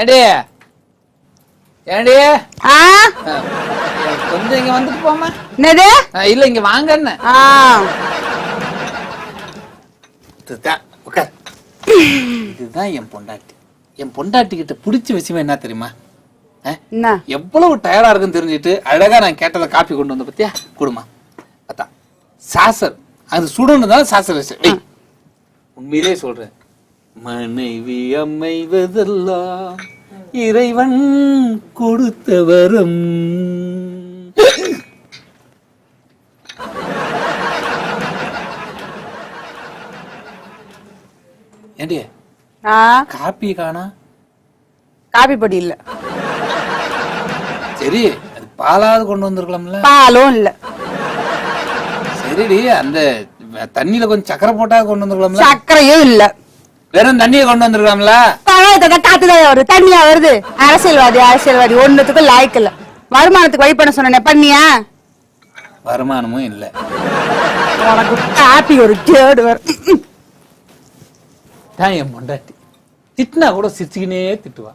ஏண்டி ஏண்டி கொஞ்சம் இங்க வந்துட்டு போமா. என்னது? இல்ல இங்க வாங்கன்னு. இதுதான் என் பொண்டாட்டி. என் பொண்டாட்டி கிட்ட பிடிச்ச விஷயம் என்ன தெரியுமா? எவ்வளவு டயர்டா இருக்குன்னு தெரிஞ்சுட்டு அழகா நான் கேட்டதை காப்பி கொண்டு வந்த பத்தியா குடுமா அதான் சாசர். அது சுடணுதான் சாசர் வச்சு. உண்மையிலே சொல்றேன், மனைவி அமைவதெல்லாம் இறைவன் கொடுத்த வரம். ஏண்டி காப்பி காணா? காப்பி பொடி இல்ல. சரி, அது பாலாவது கொண்டு வந்திருக்கலாம்ல. பாலும் இல்ல. சரிடி, அந்த தண்ணியில கொஞ்சம் சக்கரை போட்டா கொண்டு வந்திருக்கலாம்ல. சக்கரையும் இல்ல. வெறும் தண்ணியை கொண்டு வந்திருக்கலாம்ல. காத்துதான் வருது, தண்ணியா வருது. அரசியல்வாதி ஒண்ணுத்துக்கு லாய்க்கு இல்ல. வருமானத்துக்கு வழி பண்ண சொன்ன பண்ணியா? வருமானமும் இல்ல. உனக்கு காப்பி ஒரு கேடு வரும். என் பொண்டாட்டி திட்டினா கூட சிரிச்சுக்கினே திட்டுவா.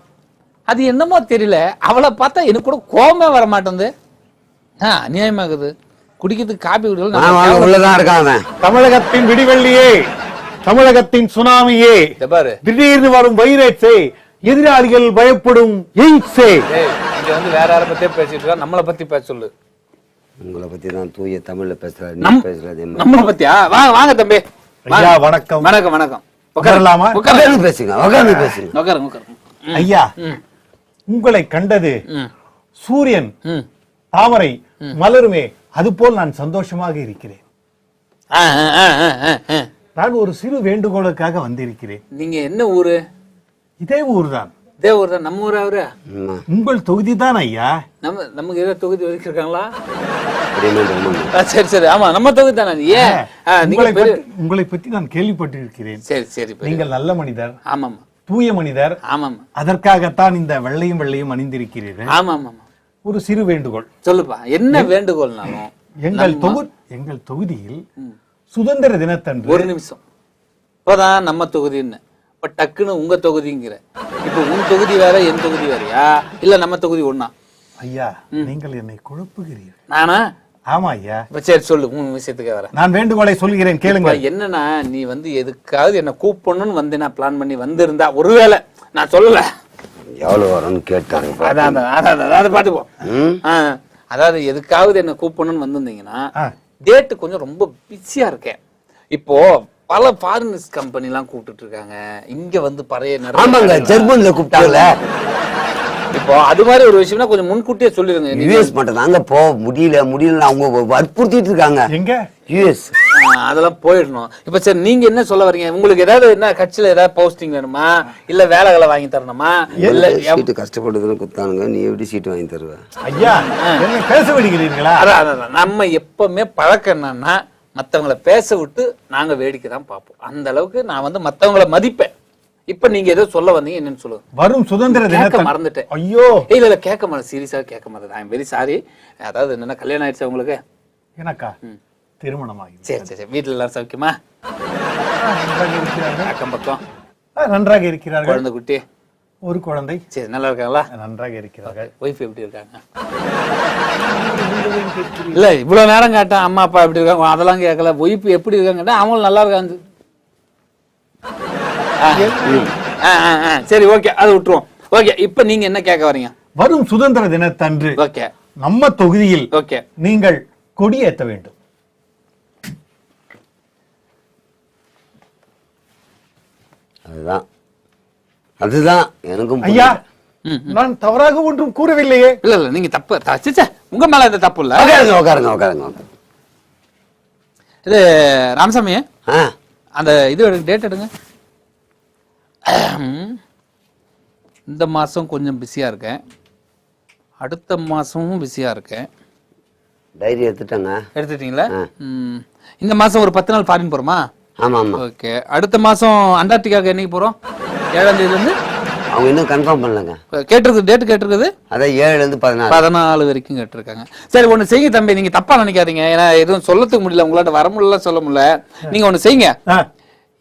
அது என்னமோ தெரியல, அவளை பார்த்தா எனக்கு கூட கோபமே வர மாட்டேங்குது. அநியாயமாகுது. குடிக்கிறதுக்கு காப்பி குடிக்கலாம். தமிழகத்தின் விடிவெள்ளியே, தமிழகத்தின் சுனாமியே, திடீர்னு வரும் வைரஸே, எதிராளிகள் பயப்படும் எய்ட்ஸே. இங்க வந்து வேற யாரை பத்தியே பேசிட்டு இருக்கா, நம்மளை பத்தி பேச சொல்லு. உங்களை பத்தி தான் தூய தமிழ்ல பேசுறேன். நம்மளை பத்தியா? வாங்க தம்பி. வணக்கம். வணக்கம் வணக்கம். உட்காரலாமா? உட்கார்ந்து பேசுங்க. ஐயா, உங்களை கண்டது சூரியன் தாமரை மலருமே அதுபோல் நான் சந்தோஷமாக இருக்கிறேன். நான் ஒரு சிறு வேண்டுகோளுக்காக வந்திருக்கிறேன். நீங்க என்ன ஊரு? இதே ஊர் தான். இதே ஊர் தான். நம்ம ஊர் அவரு? உங்கள் தொகுதி தான் ஐயா. நமக்கு ஏதோ தொகுதி ஒதுக்கிருக்காங்களா? சரி சரி, ஆமா நம்ம தொகுதி தானே. உங்களை பற்றி நான் கேள்விப்பட்டிருக்கிறேன். சரி சரி, நீங்கள் நல்ல மனிதர். ஆமாம். தூய மனிதர். ஆமாம். அதற்காகத்தான் இந்த வெள்ளையும் அணிந்திருக்கிறீர்கள். ஆமாம். ஒரு சிறு வேண்டுகோள். சொல்லுப்பா, என்ன வேண்டுகோள்னாலும். எங்கள் தொகுதியில் சுதந்திர தினத்தன்று. ஒரு நிமிஷம், இப்பதான் நம்ம தொகுதின்னு இப்ப டக்குன்னு உங்க தொகுதிங்கிற. இப்ப உன் தொகுதி வேற என் தொகுதி வேறையா, இல்ல நம்ம தொகுதி ஒண்ணா? ஐயா, நீங்கள் என்னை குழப்புகிறீர்கள். நானா? ஆமா ஐயா. சரி சொல்லு, மூணு விஷயத்துக்கு வர. நான் வேண்டுகோளை சொல்கிறேன், கேளுங்க. என்னன்னா, நீ வந்து எதுக்காவது என்ன கூப்பிடணும்னு வந்து நான் பிளான் பண்ணி வந்திருந்தா, ஒருவேளை நான் சொல்லல எவ்வளவு வரும்னு கேட்டாரு. அதான் பாத்துப்போம். அதாவது எதுக்காவது என்ன கூப்பிடணும்னு வந்திருந்தீங்கன்னா, டேட்டு கொஞ்சம் ரொம்ப பிஸியா இருக்கேன். இப்போ பல ஃபாரினர்ஸ் கம்பெனி எல்லாம் கூப்பிட்டு இருக்காங்க. இங்க வந்து பழைய ஜெர்மன்ல கூப்பிட்டாங்கல்ல. இப்போ அது மாதிரி ஒரு விஷயம்னா கொஞ்சம் முன்கூட்டியே சொல்லிருங்க. யுஎஸ் மட்டும் தாங்க போ முடியல அவங்க வற்புறுத்திட்டு இருக்காங்க. எங்க? யுஎஸ். அதெல்லாம் போயிடணும். இப்ப சரி, நீங்க என்ன சொல்ல வரீங்க? உங்களுக்கு ஏதாவது என்ன கட்சியில ஏதாவது போஸ்டிங் வேணுமா, இல்ல வேலைகளை வாங்கி தரணுமா? இல்ல சீட்டு கஷ்டப்பட்டதுன்னு குத்தானுங்க, நீ எப்படி சீட்டு வாங்கி தருவ? ஐயா, என்ன பேச விடுகிறீர்களா? அதான் நம்ம எப்பவுமே பழக்கம் என்னன்னா, மத்தவங்களை பேச விட்டு நாங்க வேடிக்கை தான் பார்ப்போம். அந்த அளவுக்கு நான் வந்து மத்தவங்களை மதிப்பேன். இப்ப நீங்க ஏதோ சொல்ல வந்தீங்க, என்னன்னு சொல்லுங்க. வரும் சுதந்திர தினத்தை மறந்துட்டேன். ஐயோ இல்ல கேட்க மாட்டேன், சீரியஸா கேட்க மாட்டேன். I am very sorry. அதாவது என்னன்னா, கல்யாணம் ஆயிடுச்சு உங்களுக்கு? எனக்கா? திருமணமாகி. சரி சரி. வீட்டுல எல்லாரும் சௌக்கியமா? அக்கம் பக்கம் நன்றாக இருக்கிறார்கள். குழந்தை குட்டி? ஒரு குழந்தை. சரி, நல்லா இருக்காங்களா? நன்றாக இருக்கிறார்கள். ஒய்ஃப் எப்படி இருக்காங்க? இல்ல இவ்வளவு நேரம் கேட்டேன், அம்மா அப்பா எப்படி இருக்காங்க அதெல்லாம் கேட்கல. ஒய்ஃப் எப்படி இருக்காங்க, அவங்களும் நல்லா இருக்காங்க. சரி, ஓகே, அதை விட்டுருவோம். ஓகே, இப்ப நீங்க என்ன கேட்க வரீங்க? வரும் சுதந்திர தினத்தன்று ஓகே நம்ம தொகுதியில் ஓகே நீங்கள் கொடியேற்ற வேண்டும். அதுதான் எனக்கும். ஐயா, நான் தவறாக ஒன்றும் கூறவில்லையே. இல்ல இல்ல, நீங்க தப்பு உங்க மேல இந்த தப்பு இல்ல. உட்காருங்க. இது ராமசாமி, அந்த இது டேட் எடுங்க. இந்த மாசம் கொஞ்சம் பிஸியா இருக்கேன், அடுத்த மாசமும் பிஸியா இருக்கேன். டைரி எடுத்துட்டீங்களா? இந்த மாசம் ஒரு 10 நாள் ஃபாரின் போறோமா? ஆமா ஆமா. ஓகே. அடுத்த மாசம் அண்டார்டிகாக்கு என்னைக்கு போறோம்? 7ஆம் தேதியில இருந்து. அவங்க இன்னும் கன்ஃபார்ம் பண்ணலங்க. கேட்டிருக்கு, டேட் கேட்டிருக்குது. அதான் 7ல இருந்து 14 வரைக்கும் கேட்டிருக்காங்க. சரி, ஒண்ணு செய்யுங்க தம்பி, நீங்க தப்பா நினைக்காதீங்க. ஏன்னா எதுவும் சொல்லத்துக்கு முடியல, உங்களாட்ட வர முடியல, சொல்ல முடியல. நீங்க ஒண்ணு செய்யுங்க,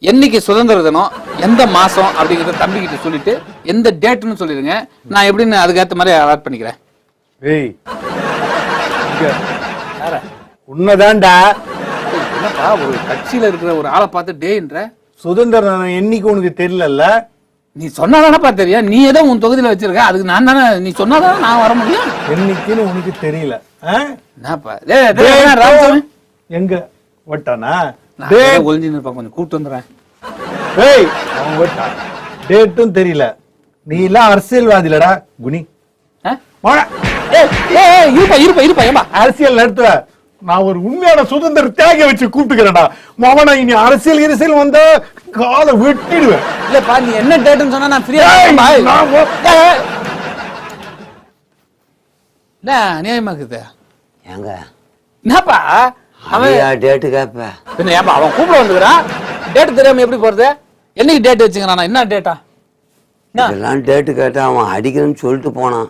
என்னைக்கு சுதந்திர தினம், எந்த மாசம் அப்படிங்கறத தம்பிக்கிட்ட சொல்லிட்டு எந்த டேட்னு சொல்லிடுங்க. நான் எப்படின்னு அதுக்கேற்ற மாதிரி அலாட் பண்ணிக்கிறேன். ஏய் உண்மைதான்டா. என்னப்பா ஒரு கட்சியில இருக்கிற ஒரு ஆளை பார்த்து டேன்ற சுதந்திர தினம் என்னைக்கு உனக்கு தெரியல? நீ சொன்னாதானப்பா தெரியும். நீ ஏதோ உன் தொகுதியில வச்சிருக்க, அதுக்கு நான் தானே, நீ சொன்னாதான் நான் வர முடியும். என்னைக்குன்னு உனக்கு தெரியல? எங்க ஓட்டானா ஒளிஞ்சு நிற்பான், கொஞ்சம் கூப்பிட்டு வந்துடுறேன். ஏய் அவன் ஓட்டான், டேட்டும் தெரியல. நீ எல்லாம் அரசியல்வாதிலடா குனி. அரசியல் நடத்துவ. நான் ஒரு உண்மையான சுதந்திர தியாக வச்சு கூப்பிட்டுக்கிறேன்டா. மவனா இனி அரசியல் வந்தா காலை வெட்டிடுவேன். இல்லப்பா நீ என்ன டேட்னு சொன்னா நான் ஃப்ரீயா அநியாயமா இருக்குது. ஏங்க என்னப்பா அவன் டேட்டு கேப்ப? பின்ன ஏப்பா அவன் கூப்பிட வந்துக்கிறான், டேட் தெரியாம எப்படி போறது? என்னைக்கு டேட் வச்சுக்கிறான்? என்ன டேட்டா? இதெல்லாம் டேட்டு கேட்டா அவன் அடிக்கிறேன்னு சொல்லிட்டு போனான்.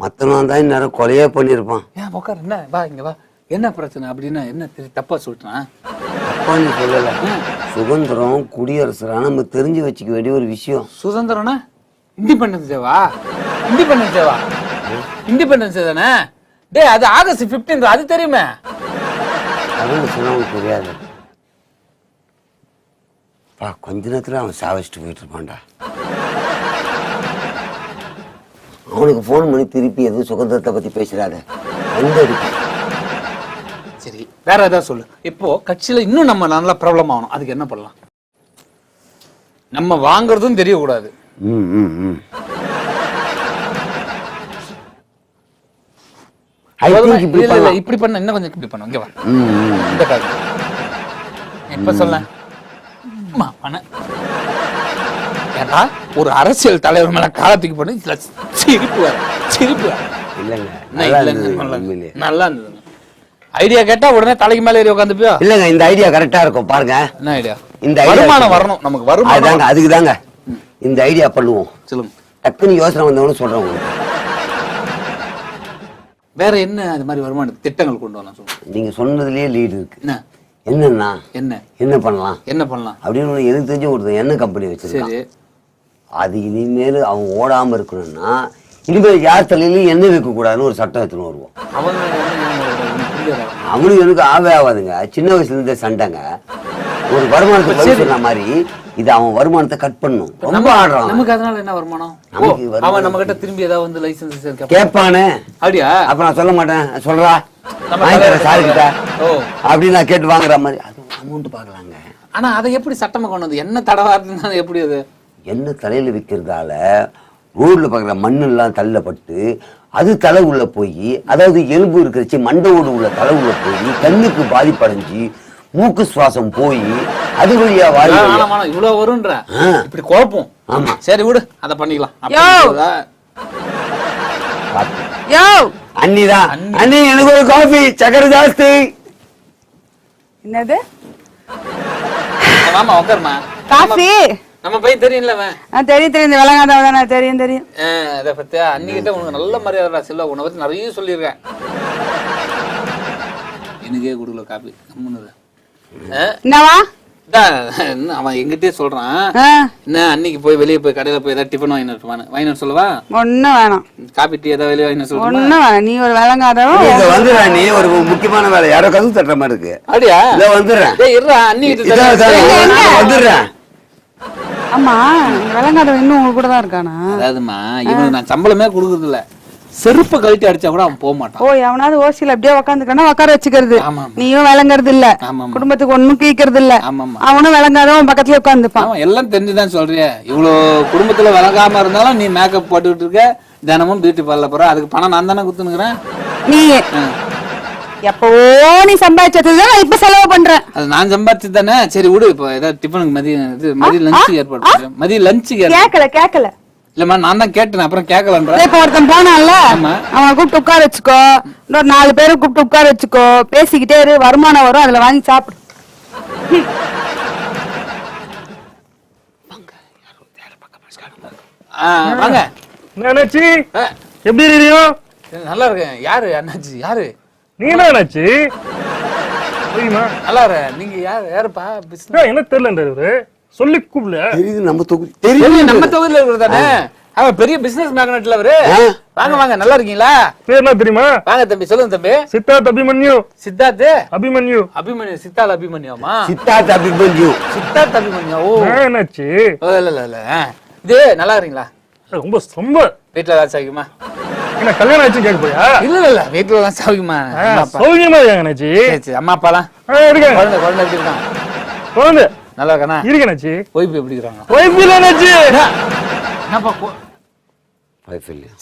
மத்தவன் தான் இந்நேரம் கொலையே பண்ணிருப்பான். ஏன் உட்கார், என்ன வா இங்க வா, என்ன பிரச்சனை அப்படின்னா என்ன தப்பா சொல்லிட்டான்? அப்பா நீ சொல்லல, சுதந்திரம் குடியரசுனா நம்ம தெரிஞ்சு வச்சுக்க வேண்டிய ஒரு விஷயம். சுதந்திரம்னா இண்டிபெண்டன்ஸ் டேவா? இண்டிபெண்டன்ஸ் டேவா? இண்டிபெண்டன்ஸ் டே தானே? டே அது ஆகஸ்ட் 15, அது தெரியுமே. அதுன்னு சொன்னா உனக்கு தெரியாது. கொஞ்ச நேரத்துல அவன் சாவச்சிட்டு போயிட்டு இருப்பான்டா. அவனுக்கு போன் பண்ணி திருப்பி எதுவும் சுதந்திரத்தை பத்தி பேசுறாத. சரி வேற ஏதாவது சொல்லு. இப்போ கட்சியில இன்னும் நம்ம நல்லா பிரபலம் ஆகணும், அதுக்கு என்ன பண்ணலாம்? நம்ம வாங்குறதும் தெரியக்கூடாது. இப்படி பண்ண இன்னும் கொஞ்சம் இப்படி பண்ணுங்க. இப்ப சொல்ல ஒரு அரசியல் தலைவர் மேல காலத்துக்கு பண்ணி சிரிப்பு நல்லா இருந்தது. ஐடியா கேட்டா உடனே தலைக்கு மேல ஏறி உட்காந்துப்பியோ? இல்லங்க இந்த ஐடியா கரெக்டா இருக்கும் பாருங்க. என்ன ஐடியா? இந்த வருமானம் வரணும் நமக்கு. வருமானம் அதுக்கு தாங்க இந்த ஐடியா பண்ணுவோம். சொல்லுங்க. டக்குன்னு யோசனை வந்தவனு சொல்றேன். வேற என்ன அது மாதிரி வருமான திட்டங்கள் கொண்டு வரலாம் சொல்லுங்க. நீங்க சொன்னதுலயே லீடு இருக்கு. என்னன்னா என்ன பண்ணலாம் அப்படின்னு எனக்கு தெரிஞ்ச ஒரு எண்ணெய் கம்பெனி வச்சிருக்கேன். அது இனிமேல் அவன் ஓடாம இருக்கணும்னா இனிமேல் யார் தலையிலும் எண்ணெய் வைக்க கூடாதுன்னு ஒரு சட்டம் எடுத்துன்னு வருவோம். அவனுக்கு எனக்கு ஆவே ஆகாதுங்க. சின்ன வயசுல இருந்தே சண்டைங்க. ஒரு வருமானத்தை சொன்ன மாதிரி இது அவன் வருமானத்தை கட் பண்ணும். ரொம்ப ஆடுறான். நமக்கு அதனால என்ன வருமானம்? அவன் நம்ம கிட்ட திரும்பி ஏதாவது வந்து லைசன்ஸ் கேட்பானே. அப்படியா? அப்ப நான் சொல்ல மாட்டேன். சொல்றா சாரு கிட்ட அப்படின்னு நான் கேட்டு வாங்குற மாதிரி அது அமௌண்ட் பாக்கலாங்க. ஆனா அதை எப்படி சட்டமா கொண்டு வந்து என்ன தடவாருன்னா எப்படி? அது என்ன தலையில விற்கிறதால ரோட்ல பாக்குற மண்ணு எல்லாம் தள்ளப்பட்டு அது தலை உள்ள போய், அதாவது எலும்பு இருக்கிறச்சு மண்டவோடு உள்ள தலை உள்ள போய் கண்ணுக்கு பாதிப்படைஞ்சு மூக்கு சுவாசம் போய் அது வழியா வாரி இவ்வளவு வரும்ன்ற இப்படி குழப்பம். ஆமா சரி விடு, அதை பண்ணிக்கலாம். அண்ணிதான் அண்ணி எனக்கு ஒரு காஃபி சக்கரை ஜாஸ்தி. என்னது? ஆமா உட்காருமா. காஃபி நம்ம பையன் தெரியும்ல? தெரியும் விளங்காதவதானே. தெரியும். அதை பத்தியா அன்னிக்கிட்ட உனக்கு நல்ல மரியாதை செல்வ. உன்னை பத்தி நிறைய சொல்லியிருக்கேன். எனக்கே கொடுக்கல காப்பி. என்னவா அவன் எங்கிட்டே சொல்றான். என்ன அன்னைக்கு போய் வெளியே போய் கடையில போய் ஏதாவது டிஃபன் வாங்கிட்டு சொல்லவா? ஒண்ணும் வேணாம். காப்பி டீ ஏதாவது வெளியே வாங்கிட்டு சொல்ல. ஒண்ணும் வேணாம். நீ ஒரு விளங்காதவன் வந்துடுற. நீ ஒரு முக்கியமான வேலை யாரோ கதவு தட்டுற மாதிரி இருக்கு. அப்படியா? வந்துடுறேன். வந்துடுறேன். ஆமா விளங்காதவன் இன்னும் உங்க கூட தான் இருக்கானா? அதாவதுமா இவனுக்கு நான் சம்பளமே கொடுக்கறது இல்ல. செருப்ப கழட்டி அடிச்சா கூட அவன் போக மாட்டான். ஓ எவனாவது ஓசியில அப்படியே உட்காந்துக்கனா உட்கார வச்சுக்கிறது. நீயும் விளங்குறது இல்ல, குடும்பத்துக்கு ஒண்ணும் கீக்கிறது இல்ல. அவனும் விளங்காதவன் பக்கத்துல உட்காந்துப்பான். எல்லாம் தெரிஞ்சுதான் சொல்றிய. இவ்வளவு குடும்பத்துல விளங்காம இருந்தாலும் நீ மேக்கப் போட்டுக்கிட்டு இருக்க, தினமும் பியூட்டி பார்லர் போற. அதுக்கு பணம் நான் தானே குத்துனுக்குறேன். நீ எப்பவோ நீ சம்பாதிச்சதுதான் நான் இப்ப செலவு பண்றேன். அது நான் சம்பாதிச்சது தானே. சரி விடு. இப்போ ஏதாவது டிஃபனுக்கு மதிய லஞ்சுக்கு ஏற்பாடு பண்றேன். மதிய லஞ்சுக்கு கேட்கல இல்லம்மா, நான் தான் கேட்டேன். அப்புறம் கேட்கலன்ற. இப்ப ஒருத்தன் போனான்ல, அவனை கூப்பிட்டு உட்கார வச்சுக்கோ. இன்னொரு 4 பேரை கூப்பிட்டு உட்கார வச்சுக்கோ. பேசிக்கிட்டே இரு, வருமானம் வரும், அதுல வாங்கி சாப்பிடு. வாங்க அண்ணாச்சி. எப்படி இருக்கீங்க? நல்லா இருக்கேன். யாரு அண்ணாச்சி? யாரு நீ? அண்ணாச்சி நல்லா இரு. நீங்க யாருப்பா? என்ன தெரியல. சொல்லி கூப்பிடல. தெரியுது நம்ம தொகுதி தெரியும் நம்ம தொகுதியில இருக்கிறது தானே. அவன் பெரிய பிசினஸ் மேக்னெட்ல அவரு. வாங்க வாங்க, நல்லா இருக்கீங்களா? பேர் என்ன தெரியுமா? வாங்க தம்பி, சொல்லுங்க தம்பி. சித்தார்த் அபிமன்யு. சித்தார்த் அபிமன்யு. அபிமன்யு, சித்தார்த் அபிமன்யுமா? சித்தார்த் அபிமன்யு. சித்தார்த் அபிமன்யு. ஓ என்னாச்சு? இல்ல இல்ல இல்ல, இது நல்லா இருக்கீங்களா? ரொம்ப ரொம்ப வீட்டுல ஏதாவது சௌக்கியமா? என்ன கல்யாணம் ஆச்சு கேட்க போயா? இல்ல இல்ல, வீட்டுல தான் சௌக்கியமா. சௌக்கியமா என்னாச்சு? சரி சரி, அம்மா அப்பாலாம் இருக்காங்க. குழந்தை குழந்தை எப்படி இருக்காங்க? குழந்தை நல்லா இருக்கானா? இருக்கேனாச்சு. ஒய்ஃப் எப்படி இருக்காங்க? ஒய்ஃப் இல்ல என்னாச்சு? என்னப்பா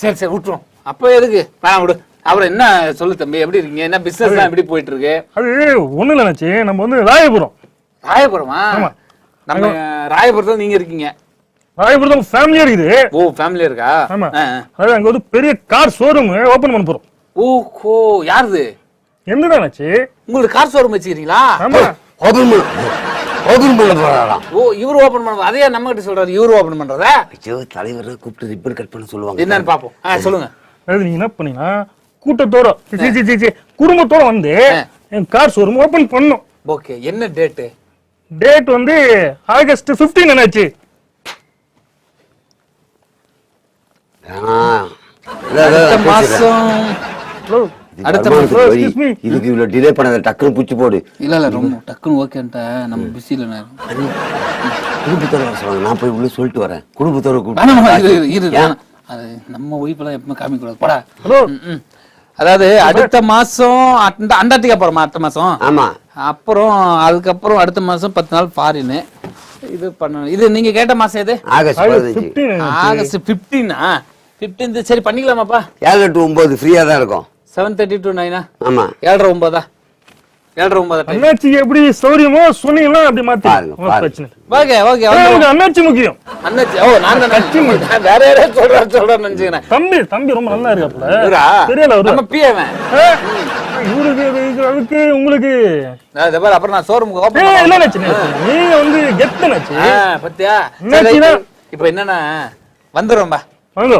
சரி சரி விட்டுரும். அப்ப எதுக்கு வேணாம் விடு. அப்புறம் என்ன சொல்லு தம்பி, எப்படி இருக்கீங்க? என்ன பிசினஸ் எல்லாம் எப்படி போயிட்டு இருக்கு? அது ஒண்ணு இல்லைனாச்சு, நம்ம வந்து ராயபுரம். ராயபுரமா? நம்ம ராயபுரத்துல நீங்க இருக்கீங்க? ராயபுரத்துல ஃபேமிலியா இருக்குது. ஓ ஃபேமிலியா இருக்கா? ஆமா. அது அங்க வந்து பெரிய கார் ஷோரூம் ஓபன் பண்ண போறோம். ஓஹோ, யாருது? என்னடாச்சு? உங்களுக்கு கார் ஷோரூம் வச்சிருக்கீங்களா? ஆமா. ஓபன் பண்ண போறாராம். ஓ, இவரு ஓபன் பண்ண, அதையே நம்ம கிட்ட சொல்றாரு, இவரு ஓபன் பண்றதா? ஐயோ, தலைவரை கூப்பிட்டு ரிப்பன் கட் பண்ண சொல்லுவாங்க. என்னன்னு பாப்போம். சொல்லுங்க. அதாவது நீங்க என்ன பண்ணீங்கன்னா கூட்டத்தோட குடும்பத்தோட வந்து என் கார் ஷோரூம் ஓபன் பண்ணோம். ஓகே, என்ன டேட்? டேட் வந்து ஆகஸ்ட் 15 என்னாச்சு? அடுத்த மாசம். அடுத்த மாசம். இதுக்கு இவ்வளவு டிலே பண்ணாத, டக்குனு புடிச்சு போடு. இல்ல இல்ல, ரொம்ப டக்குன்னு ஓகேன்ட்டா, நம்ம பிஸில குடும்பத்தோட வர சொல்லுவாங்க. நான் போய் உள்ள சொல்லிட்டு வரேன். குடும்பத்தோட கூப்பிட்டு அது நம்ம ஒய்ஃப் எல்லாம் எப்பவுமே காமிக்க கூடாது. போடா. அதாவது அடுத்த மாசம் அண்டார்டிகா போறோமா? அடுத்த மாசம். ஆமா. அப்புறம் அதுக்கப்புறம் அடுத்த மாசம் 10 நாள் ஃபாரின் இது பண்ணணும். இது நீங்க கேட்ட மாசம் எது? ஆகஸ்ட் 15. ஆகஸ்ட் 15. 15 சரி பண்ணிக்கலாமாப்பா? 7 to 9 ஃப்ரீயா தான் இருக்கும். 7:30 to 9. ஆமா. 7:30 9. 7:30 அண்ணாச்சி எப்படி சௌரியமோ சொன்னீங்களா அப்படி மாத்தி. பிரச்சனை. Okay okay. அண்ணாச்சி முக்கியம். அண்ணாச்சி. ஓ நான் தான் கட்சி வேற யாரோ சொல்றேன்னு நினைச்சேன். தம்பி ரொம்ப நல்லா இருக்காப்ல. தெரியல அவரு. நம்ம பிஏவன். இவருக்கு அதுக்கு உங்களுக்கு அப்புறம் நான் ஷோரூமுக்கு ஓபன் இல்ல நச்சு. நீங்க வந்து கெத்த நச்சு. பத்தியா? இப்போ என்னன்னா வந்துடுறோம்பா.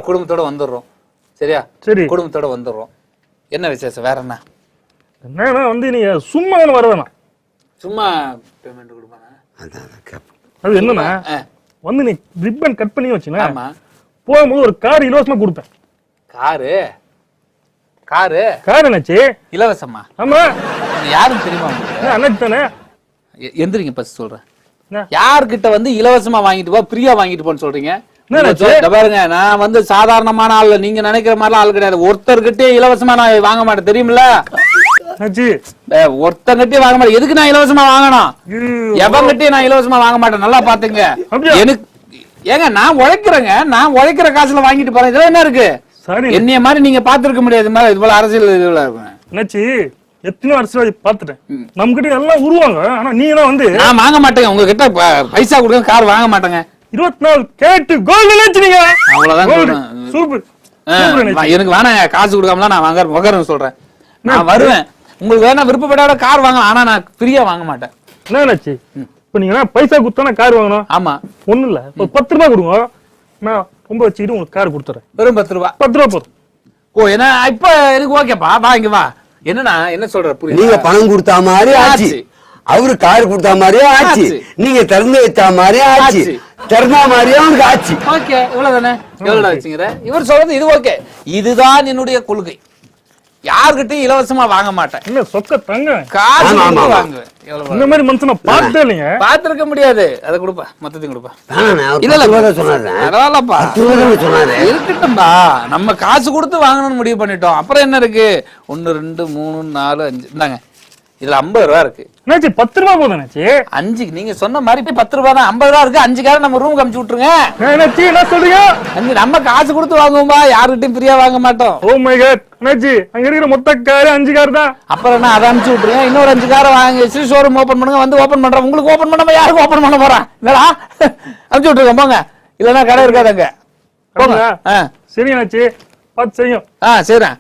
குடும்பத்தோட வந்துடுறோம். சரியா? சரி, குடும்பத்தோட வந்துடுறோம். என்ன விசேஷம்? வேற என்ன? என்னன்னா வந்து நீங்க சும்மா வர வேணாம். சும்மா பேமெண்ட் கொடுப்பானா? அது என்னன்னா வந்து நீ ரிப்பன் கட் பண்ணி வச்சுனா போகும்போது ஒரு கார் இலவசமா கொடுப்பேன். கார் என்னாச்சு? இலவசமா? ஆமா. யாரும் தெரியுமா? அண்ணாச்சி தானே. எந்திரிங்க ஃபர்ஸ்ட் சொல்றேன். யார்கிட்ட வந்து இலவசமா வாங்கிட்டு போ, ஃப்ரீயா வாங்கிட்டு போன்னு சொல்றீங்க? பாருங்க, நான் வந்து சாதாரணமான ஆள், நீங்க நினைக்கிற மாதிரி ஆள் கிடையாது. ஒருத்தர்கிட்ட இலவசமா நான் வாங்க மாட்டேன், தெரியுமில்ல? ஒருத்தங்கிட்டே வாங்க மாட்டேன். எதுக்கு நான் இலவசமா வாங்கணும்? எவங்கிட்டே நான் இலவசமா வாங்க மாட்டேன். நல்லா பாத்துங்க. எனக்கு ஏங்க, நான் உழைக்கிறேங்க. நான் உழைக்கிற காசுல வாங்கிட்டு போறேன். இதுல என்ன இருக்கு? என்னைய மாதிரி நீங்க பாத்துருக்க முடியாது. இது போல அரசியல் இதுல இருக்கும். எத்தனை அரசியல் பாத்துட்டேன். நம்ம கிட்ட எல்லாம் உருவாங்க. ஆனா நீங்க தான் வந்து நான் வாங்க மாட்டேங்க. உங்ககிட்ட பைசா கொடுக்க கார் வாங்க மாட்டேங்க. 24 கேரட் கோல்டு நினைச்சீங்க. அவ்வளவுதான். சூப்பர். எனக்கு வேணாம், காசு கொடுக்காமலாம் நான் வாங்குறேன்னு சொல்றேன். நான் வருவேன். உங்களுக்கு வேணா விருப்பப்படாத கார் வாங்கலாம். ஆனா நான் ஃப்ரீயா வாங்க மாட்டேன். என்னாச்சு? இப்ப நீங்க பைசா கொடுத்தா கார் வாங்கணும். ஆமா. ஒண்ணும் இல்ல, ஒரு 10 ரூபாய் கொடுங்க. நான் ரொம்ப வச்சுக்கிட்டு உங்களுக்கு கார் கொடுத்துறேன். வெறும் 10 ரூபாய். 10 ரூபாய் போதும். ஓ, ஏன்னா இப்ப எனக்கு ஓகேப்பா. வா இங்க வா. என்னன்னா என்ன சொல்ற? புரியுது? நீங்க பணம் கொடுத்தா மாதிரி ஆச்சு, அவரு கார் கொடுத்தா மாதிரியே ஆச்சு, நீங்க திறந்து வைத்தா மாதிரியே ஆச்சு, திறந்தா மாதிரியே அவனுக்கு ஆச்சு. ஓகே, இவ்வளவுதானே? எவ்வளவு வச்சுங்கிற? இவர் சொல்றது இது ஓகே. இதுதான் என்னுடைய கொள்கை. யார்கிட்டயும் இலவசமா வாங்க மாட்டேன். இல்ல சொக்க தங்க காசு வாங்குவேன். இந்த மாதிரி மனுஷனை பார்த்தே இல்லைங்க. பாத்துருக்க முடியாது. அதை கொடுப்பா, மொத்தத்தையும் கொடுப்பா. இல்ல சொன்னாரு, பரவாயில்லப்பா, இருக்கட்டும்பா. நம்ம காசு கொடுத்து வாங்கணும்னு முடிவு பண்ணிட்டோம். அப்புறம் என்ன இருக்கு? 1 2 3 4 5 இந்தாங்க. இதுல 50 ரூபா இருக்கு. 10 ரூபா போதும். 5 நீங்க சொன்ன மாதிரி 10 ரூபா தான். 50 ரூபா இருக்கு. 5 காரை நம்ம ரூம் அனுப்பிச்சு விட்டுருங்க. என்ன சொல்றீங்க? நம்ம காசு கொடுத்து வாங்குவோம்பா, யாருகிட்டையும் ஃப்ரீயா வாங்க மாட்டோம். Oh my God. அங்க இருக்கிற மொத்த காரு 5 கார் தான். அப்புறம் என்ன, அதை அனுப்பிச்சு விட்டுருங்க. இன்னொரு 5 காரை வாங்கி ஷோரூம் ஓபன் பண்ணுங்க. வந்து ஓபன் பண்றோம். உங்களுக்கு ஓபன் பண்ணாம யாருக்கு ஓபன் பண்ண போறான்? இல்லடா, அனுப்பிச்சு விட்டுருங்க போங்க. இல்லன்னா கடை இருக்காதங்க. போங்க. சரி அண்ணாச்சி, பார்த்து செய்யும். சரிண்ணா.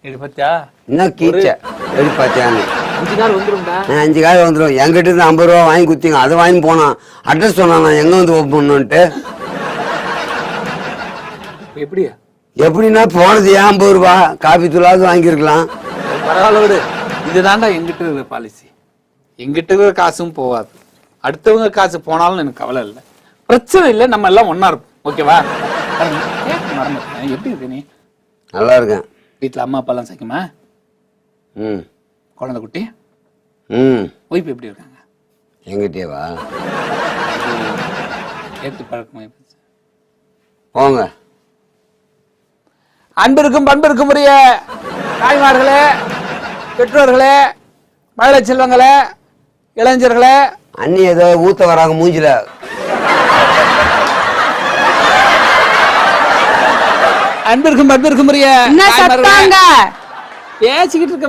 இது பத்தியா என்ன கீச்ச எப்படி பாத்தியான்னு 5 கார் வந்துரும்டா. 5 கார் வந்துடும். என்கிட்ட இருந்து 50 ரூபா வாங்கி குத்திங்க. அதை வாங்கி போனான். அட்ரஸ் சொன்னான் எங்க வந்து ஓப்பன் பண்ணணும்ட்டு. எப்படியா? எப்படின்னா போனது 50 ரூபா காபி தூளாவது வாங்கிருக்கலாம். பரவாயில்ல விடு. இதுதான்டா எங்கிட்ட இருக்கிற பாலிசி. எங்கிட்ட இருக்கிற காசும் போகாது, அடுத்தவங்க காசு போனாலும் எனக்கு கவலை இல்லை, பிரச்சனை இல்லை, நம்ம எல்லாம் ஒன்னா இருப்போம். ஓகேவா? மறந்துட்டேன். எப்படி இருக்கு நீ? நல்லா இருக்கேன். வீட்டுல அம்மா அப்பா எல்லாம் சக்கியமா? ம் குழந்தை குட்டி ம் ஒய்ஃப் எப்படி இருக்காங்க? எங்கிட்டேவா? ஏத்து பழக்கமாய் போச்சு. போங்க. அன்பிற்கும் பண்பிற்கும் உரிய தாய்மார்களே, பெற்றோர்களே, மழை செல்வங்களே, இளைஞர்களே, அண்ணி ஏதோ ஊத்த வராங்க மூஞ்சில. அன்பிற்கும் பண்பிற்கும் உரிய என்ன சத்தாங்க பேசிக்கிட்டு இருக்க